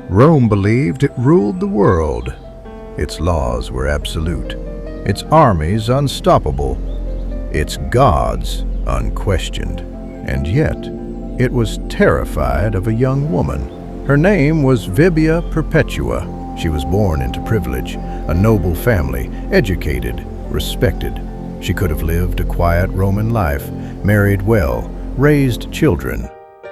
Rome believed it ruled the world. Its laws were absolute, its armies unstoppable, its gods unquestioned. And yet, it was terrified of a young woman. Her name was Vibia Perpetua. She was born into privilege, a noble family, educated, respected. She could have lived a quiet Roman life, married well, raised children,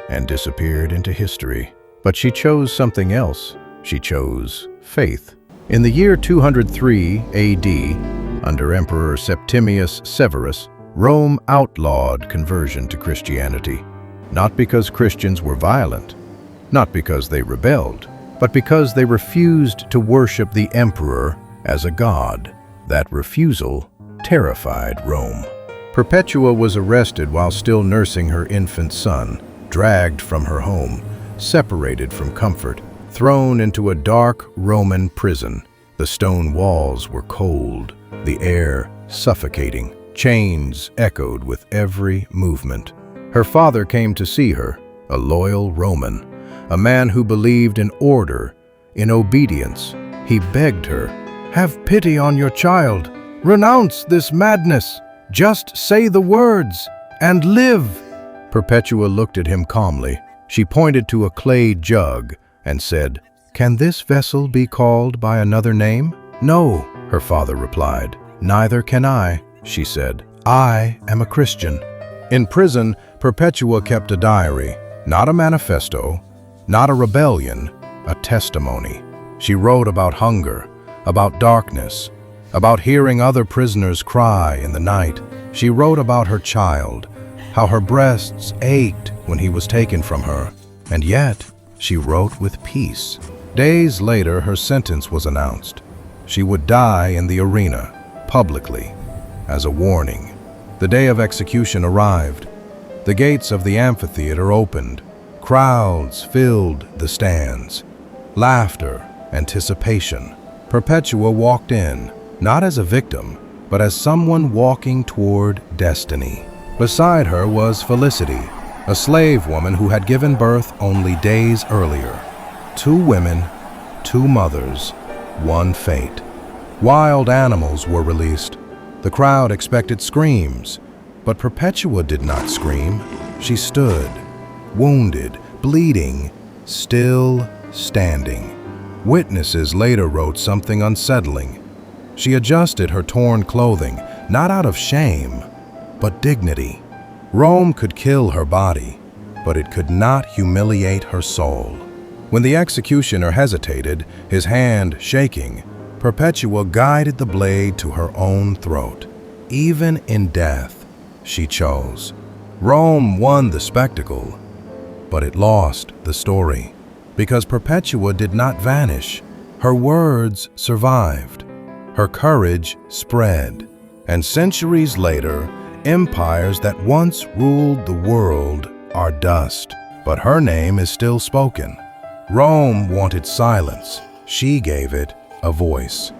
and disappeared into history. But she chose something else. She chose faith. In the year 203 AD, under Emperor Septimius Severus, Rome outlawed conversion to Christianity. Not because Christians were violent, not because they rebelled, but because they refused to worship the emperor as a god. That refusal terrified Rome. Perpetua was arrested while still nursing her infant son, dragged from her home, separated from comfort, thrown into a dark Roman prison. The stone walls were cold, the air suffocating. Chains echoed with every movement. Her father came to see her, a loyal Roman, a man who believed in order, in obedience. He begged her, "Have pity on your child. Renounce this madness. Just say the words and live." Perpetua looked at him calmly. She pointed to a clay jug and said, "Can this vessel be called by another name?" "No," her father replied. "Neither can I," she said. "I am a Christian." In prison, Perpetua kept a diary, not a manifesto, not a rebellion, a testimony. She wrote about hunger, about darkness, about hearing other prisoners cry in the night. She wrote about her child, how her breasts ached when he was taken from her, and yet she wrote with peace. Days later, her sentence was announced. She would die in the arena, publicly, as a warning. The day of execution arrived. The gates of the amphitheater opened. Crowds filled the stands. Laughter, anticipation. Perpetua walked in, not as a victim, but as someone walking toward destiny. Beside her was Felicity, a slave woman who had given birth only days earlier. 2 women, 2 mothers, 1 fate. Wild animals were released. The crowd expected screams, but Perpetua did not scream. She stood, wounded, bleeding, still standing. Witnesses later wrote something unsettling. She adjusted her torn clothing, not out of shame, but dignity. Rome could kill her body, but it could not humiliate her soul. When the executioner hesitated, his hand shaking, Perpetua guided the blade to her own throat. Even in death, she chose. Rome won the spectacle, but it lost the story. Because Perpetua did not vanish, her words survived. Her courage spread. And centuries later, empires that once ruled the world are dust. But her name is still spoken. Rome wanted silence. She gave it a voice.